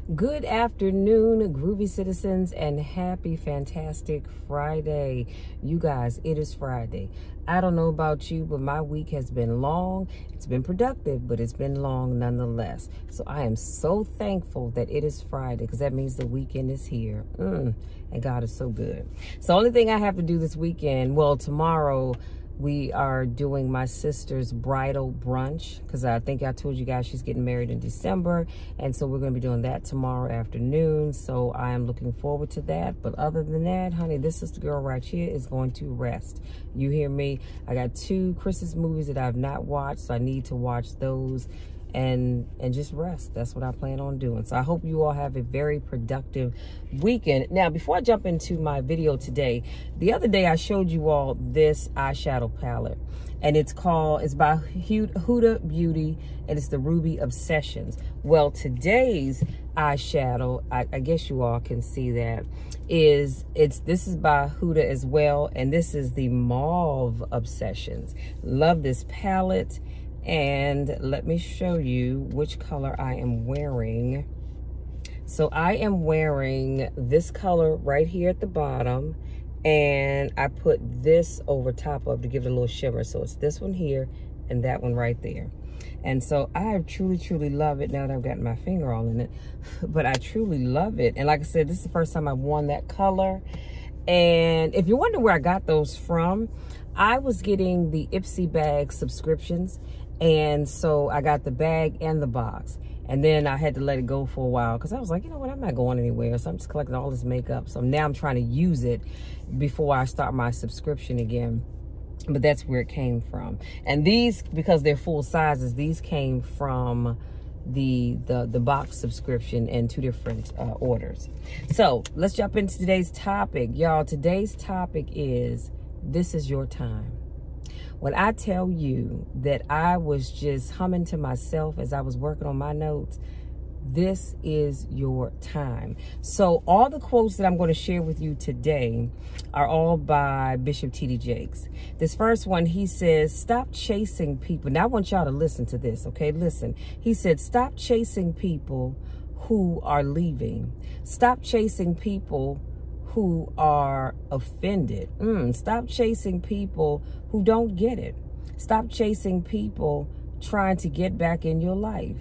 Good afternoon, groovy citizens, and happy fantastic Friday. You guys, it is Friday. I don't know about you, but my week has been long. It's been productive, but it's been long nonetheless. So I am so thankful that it is Friday, because that means the weekend is here. And God is so good. So the only thing I have to do this weekend, well, tomorrow, we are doing my sister's bridal brunch, because I think I told you guys she's getting married in December, and so we're going to be doing that tomorrow afternoon. So I am looking forward to that. But other than that, honey, this sister girl right here is going to rest. You hear me? I got 2 Christmas movies that I've not watched, so I need to watch those and just rest. That's what I plan on doing. So I hope you all have a very productive weekend. Now, before I jump into my video today, the other day I showed you all this eyeshadow palette, and it's by Huda Beauty, and it's the Ruby Obsessions. Well, today's eyeshadow, I guess you all can see that, this is by Huda as well, and this is the Mauve Obsessions. Love this palette. And let me show you which color I am wearing. So I am wearing this color right here at the bottom, and I put this over top of to give it a little shimmer. So it's this one here and that one right there. And so I truly love it now that I've gotten my finger all in it. But I truly love it. And like I said, this is the first time I've worn that color. And if you're wondering where I got those from, I was getting the Ipsy bag subscriptions. And so I got the bag and the box. And then I had to let it go for a while, because I was like, you know what, I'm not going anywhere. So I'm just collecting all this makeup. So now I'm trying to use it before I start my subscription again. But that's where it came from. And these, because they're full sizes, these came from the box subscription and 2 different orders. So let's jump into today's topic. Y'all, today's topic is, this is your time. When I tell you that I was just humming to myself as I was working on my notes, this is your time. So all the quotes that I'm going to share with you today are all by Bishop T.D. Jakes. This first one, he says, stop chasing people. Now I want y'all to listen to this, okay? Listen. He said, stop chasing people who are leaving. Stop chasing people who are offended. Stop chasing people who don't get it. Stop chasing people trying to get back in your life.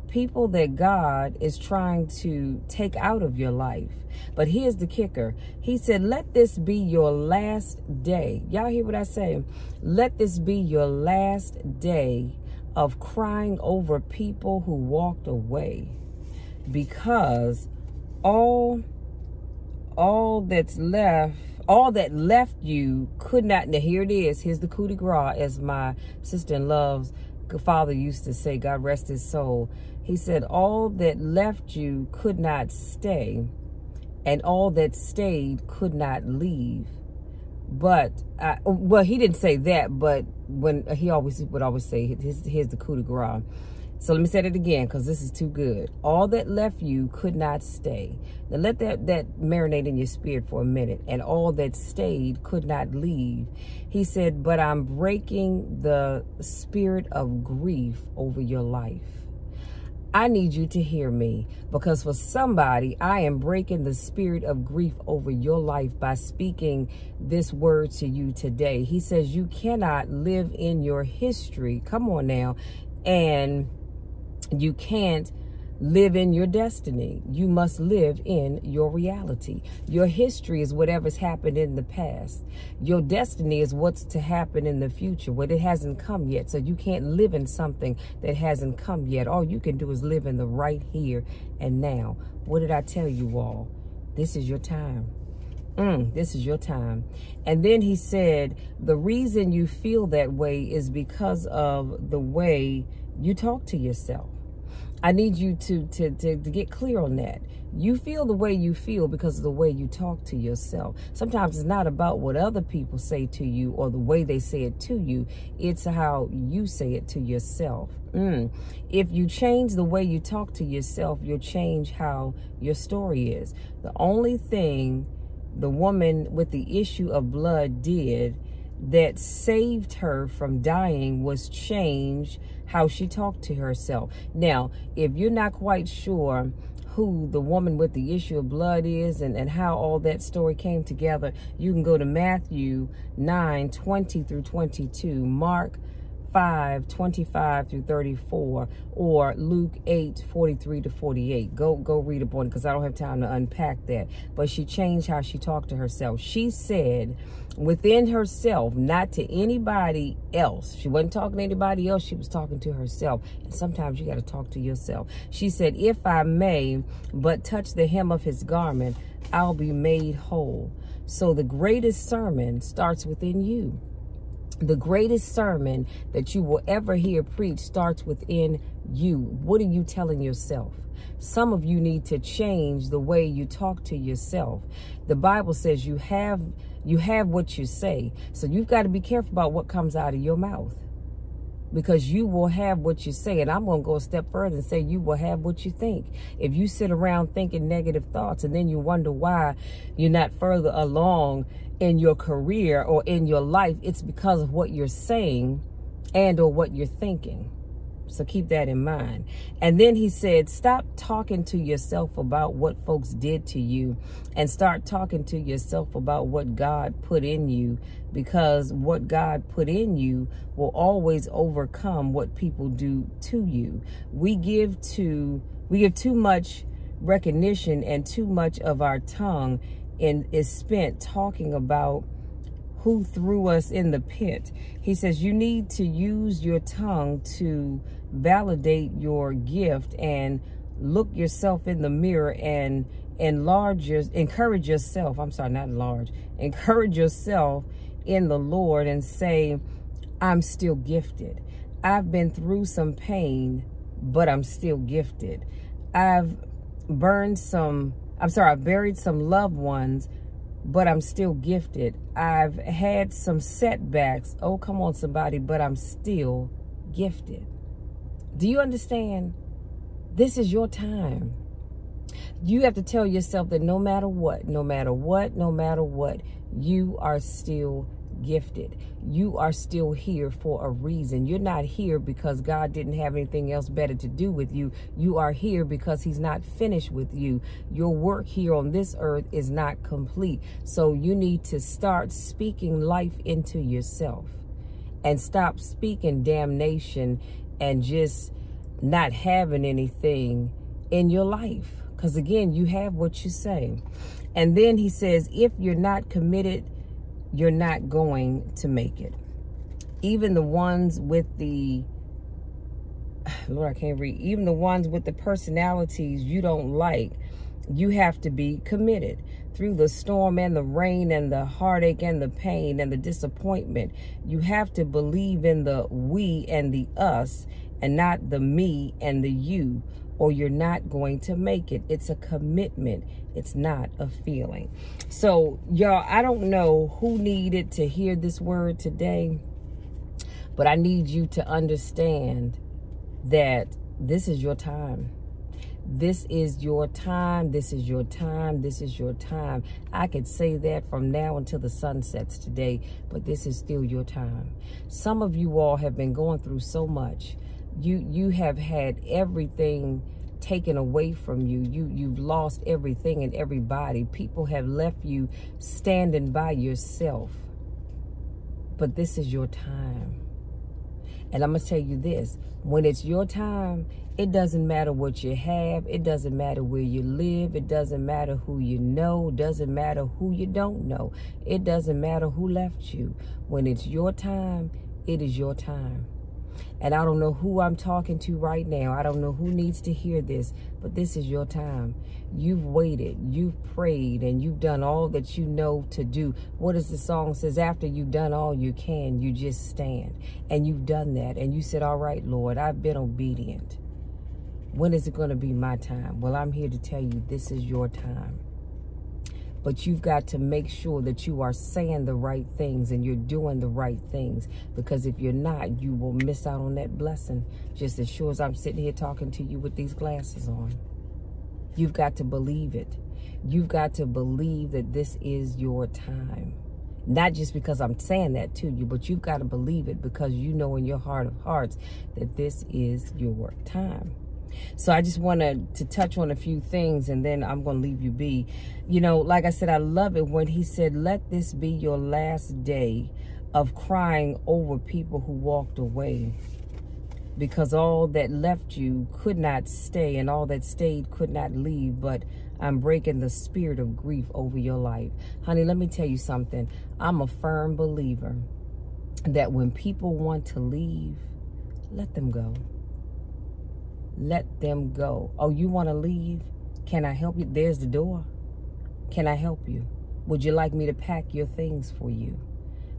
People that God is trying to take out of your life. But here's the kicker. He said, let this be your last day. Y'all hear what I say? Let this be your last day of crying over people who walked away. Because all that left you could not. Now here it is. Here's the coup de grace, as my sister-in-law's father used to say, God rest his soul. He said, all that left you could not stay, and all that stayed could not leave. But, well, he didn't say that, but when he would always say, here's the coup de grace. So let me say it again, because this is too good. All that left you could not stay. Now let that marinate in your spirit for a minute. And all that stayed could not leave. He said, but I'm breaking the spirit of grief over your life. I need you to hear me, because for somebody, I am breaking the spirit of grief over your life by speaking this word to you today. He says you cannot live in your history. Come on now. And you can't live in your destiny. You must live in your reality. Your history is whatever's happened in the past. Your destiny is what's to happen in the future, but it hasn't come yet. So you can't live in something that hasn't come yet. All you can do is live in the right here and now. What did I tell you all? This is your time. This is your time. And then he said, the reason you feel that way is because of the way you talk to yourself. I need you to get clear on that. You feel the way you feel because of the way you talk to yourself. Sometimes it's not about what other people say to you or the way they say it to you. It's how you say it to yourself. If you change the way you talk to yourself, you'll change how your story is. The only thing the woman with the issue of blood did that saved her from dying was change how she talked to herself. Now, if you're not quite sure who the woman with the issue of blood is and how all that story came together, you can go to Matthew 9:20 through 22, Mark 5:25 through 34, or Luke 8:43 to 48. Go read up on it, because I don't have time to unpack that. But she changed how she talked to herself. She said within herself, not to anybody else. She wasn't talking to anybody else. She was talking to herself. And sometimes you got to talk to yourself. She said, if I may but touch the hem of his garment, I'll be made whole. So the greatest sermon starts within you. The greatest sermon that you will ever hear preached starts within you. What are you telling yourself? Some of you need to change the way you talk to yourself. The Bible says you have what you say. So you've got to be careful about what comes out of your mouth, because you will have what you say. And I'm going to go a step further and say you will have what you think. If you sit around thinking negative thoughts and then you wonder why you're not further along in your career or in your life, it's because of what you're saying and or what you're thinking. So keep that in mind. And then he said, stop talking to yourself about what folks did to you and start talking to yourself about what God put in you, because what God put in you will always overcome what people do to you. We give too much recognition, and too much of our tongue is spent talking about who threw us in the pit. He says you need to use your tongue to validate your gift and look yourself in the mirror and encourage yourself in the Lord and say, I'm still gifted. I've been through some pain, but I'm still gifted. I've buried some loved ones, but I'm still gifted. I've had some setbacks. Oh, come on, somebody, but I'm still gifted. Do you understand? This is your time. You have to tell yourself that no matter what, you are still gifted. You are still here for a reason. You're not here because God didn't have anything else better to do with you. You are here because he's not finished with you. Your work here on this earth is not complete. So you need to start speaking life into yourself and stop speaking damnation and just not having anything in your life. Because again, you have what you say. And then he says, if you're not committed, you're not going to make it. Even the ones with the, Lord, I can't read. Even the ones with the personalities you don't like, you have to be committed. Through the storm and the rain and the heartache and the pain and the disappointment, you have to believe in the we and the us and not the me and the you, or you're not going to make it. It's a commitment. It's not a feeling. So, y'all, I don't know who needed to hear this word today, but I need you to understand that this is your time. This is your time. This is your time. This is your time. I could say that from now until the sun sets today, but this is still your time. Some of you all have been going through so much. You have had everything taken away from you. You've lost everything and everybody. People have left you standing by yourself. But this is your time. And I'm going to tell you this. When it's your time, it doesn't matter what you have. It doesn't matter where you live. It doesn't matter who you know. It doesn't matter who you don't know. It doesn't matter who left you. When it's your time, it is your time. And I don't know who I'm talking to right now. I don't know who needs to hear this, but this is your time. You've waited, you've prayed, and you've done all that you know to do. What is the song says? After you've done all you can, you just stand. And you've done that. And you said, all right, Lord, I've been obedient. When is it going to be my time? Well, I'm here to tell you this is your time. But you've got to make sure that you are saying the right things and you're doing the right things. Because if you're not, you will miss out on that blessing. Just as sure as I'm sitting here talking to you with these glasses on. You've got to believe it. You've got to believe that this is your time. Not just because I'm saying that to you, but you've got to believe it because you know in your heart of hearts that this is your time. So I just wanted to touch on a few things, and then I'm going to leave you be. You know, like I said, I love it when he said, let this be your last day of crying over people who walked away, because all that left you could not stay, and all that stayed could not leave. But I'm breaking the spirit of grief over your life. Honey, let me tell you something. I'm a firm believer that when people want to leave, let them go. Let them go. Oh, you want to leave? Can I help you? There's the door. Can I help you? Would you like me to pack your things for you?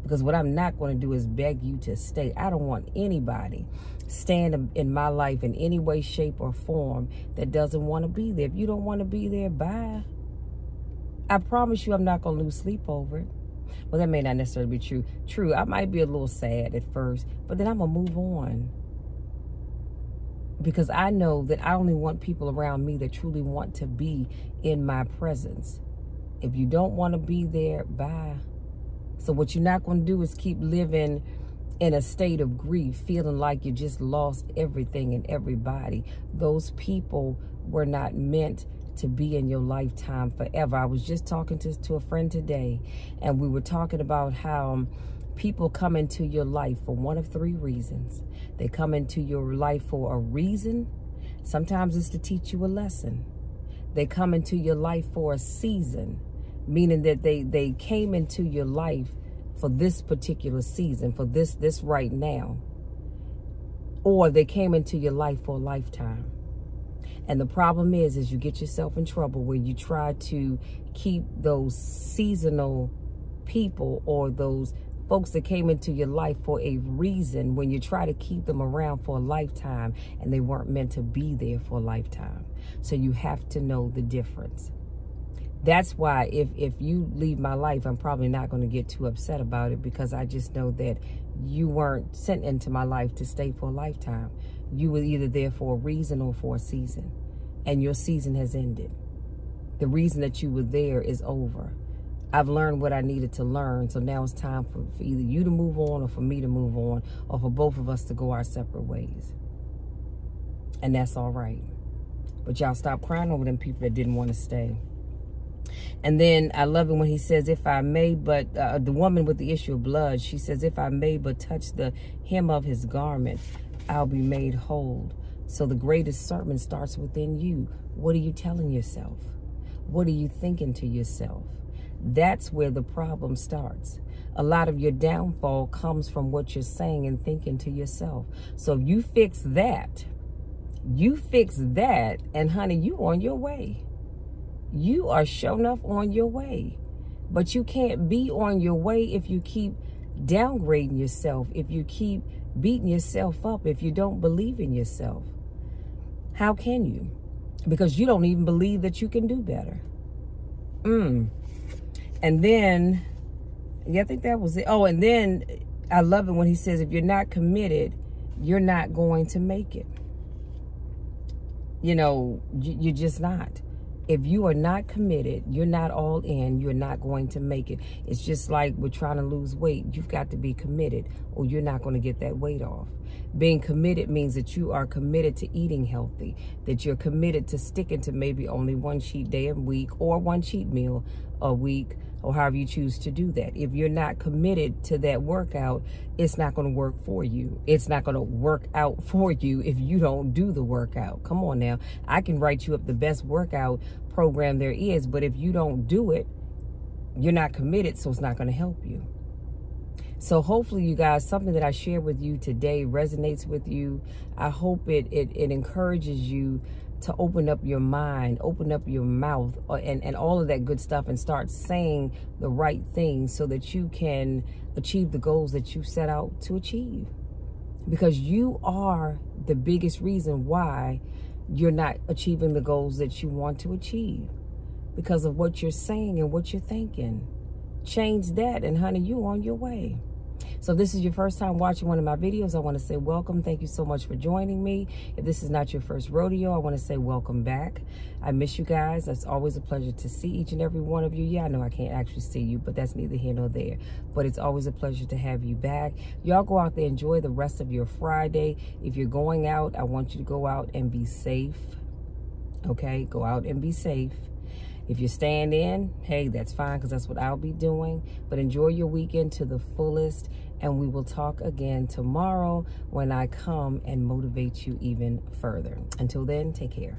Because what I'm not going to do is beg you to stay. I don't want anybody staying in my life in any way, shape, or form that doesn't want to be there. If you don't want to be there, bye. I promise you I'm not going to lose sleep over it. Well, that may not necessarily be true. True, I might be a little sad at first, but then I'm going to move on. Because I know that I only want people around me that truly want to be in my presence. If you don't want to be there, bye. So what you're not going to do is keep living in a state of grief, feeling like you just lost everything and everybody. Those people were not meant to be in your lifetime forever. I was just talking to a friend today, and we were talking about how people come into your life for one of three reasons. They come into your life for a reason. Sometimes it's to teach you a lesson. They come into your life for a season, meaning that they came into your life for this particular season, for this right now. Or they came into your life for a lifetime. And the problem is you get yourself in trouble when you try to keep those seasonal people or those folks that came into your life for a reason, when you try to keep them around for a lifetime and they weren't meant to be there for a lifetime. So you have to know the difference. That's why if you leave my life, I'm probably not going to get too upset about it, because I just know that you weren't sent into my life to stay for a lifetime. You were either there for a reason or for a season, and your season has ended. The reason that you were there is over. I've learned what I needed to learn, so now it's time for either you to move on or for me to move on, or for both of us to go our separate ways. And that's all right. But y'all stop crying over them people that didn't want to stay. And then I love it when he says, if I may but, the woman with the issue of blood, she says, if I may but touch the hem of his garment, I'll be made whole. So the greatest sermon starts within you. What are you telling yourself? What are you thinking to yourself? That's where the problem starts. A lot of your downfall comes from what you're saying and thinking to yourself. So if you fix that, and honey, you on your way. You are sure enough on your way. But you can't be on your way if you keep downgrading yourself, if you keep beating yourself up, if you don't believe in yourself. How can you? Because you don't even believe that you can do better. And then, yeah, I think that was it. Oh, and then I love it when he says, if you're not committed, you're not going to make it. You know, you're just not. If you are not committed, you're not all in, you're not going to make it. It's just like we're trying to lose weight. You've got to be committed, or you're not going to get that weight off. Being committed means that you are committed to eating healthy, that you're committed to sticking to maybe only one cheat day a week or one cheat meal a week, or however you choose to do that. If you're not committed to that workout, it's not going to work for you. It's not going to work out for you if you don't do the workout. Come on now. I can write you up the best workout program there is, but if you don't do it, you're not committed, so it's not going to help you. So hopefully, you guys, something that I share with you today resonates with you. I hope it encourages you to open up your mind, open up your mouth, and all of that good stuff, and start saying the right things so that you can achieve the goals that you set out to achieve. Because you are the biggest reason why you're not achieving the goals that you want to achieve, because of what you're saying and what you're thinking. Change that, and honey, you on your way. So if this is your first time watching one of my videos, I want to say welcome. Thank you so much for joining me. If this is not your first rodeo, I want to say welcome back. I miss you guys. It's always a pleasure to see each and every one of you. Yeah, I know I can't actually see you, but that's neither here nor there. But it's always a pleasure to have you back. Y'all go out there, enjoy the rest of your Friday. If you're going out, I want you to go out and be safe. Okay, go out and be safe. If you're staying in, hey, that's fine, because that's what I'll be doing. But enjoy your weekend to the fullest, and we will talk again tomorrow when I come and motivate you even further. Until then, take care.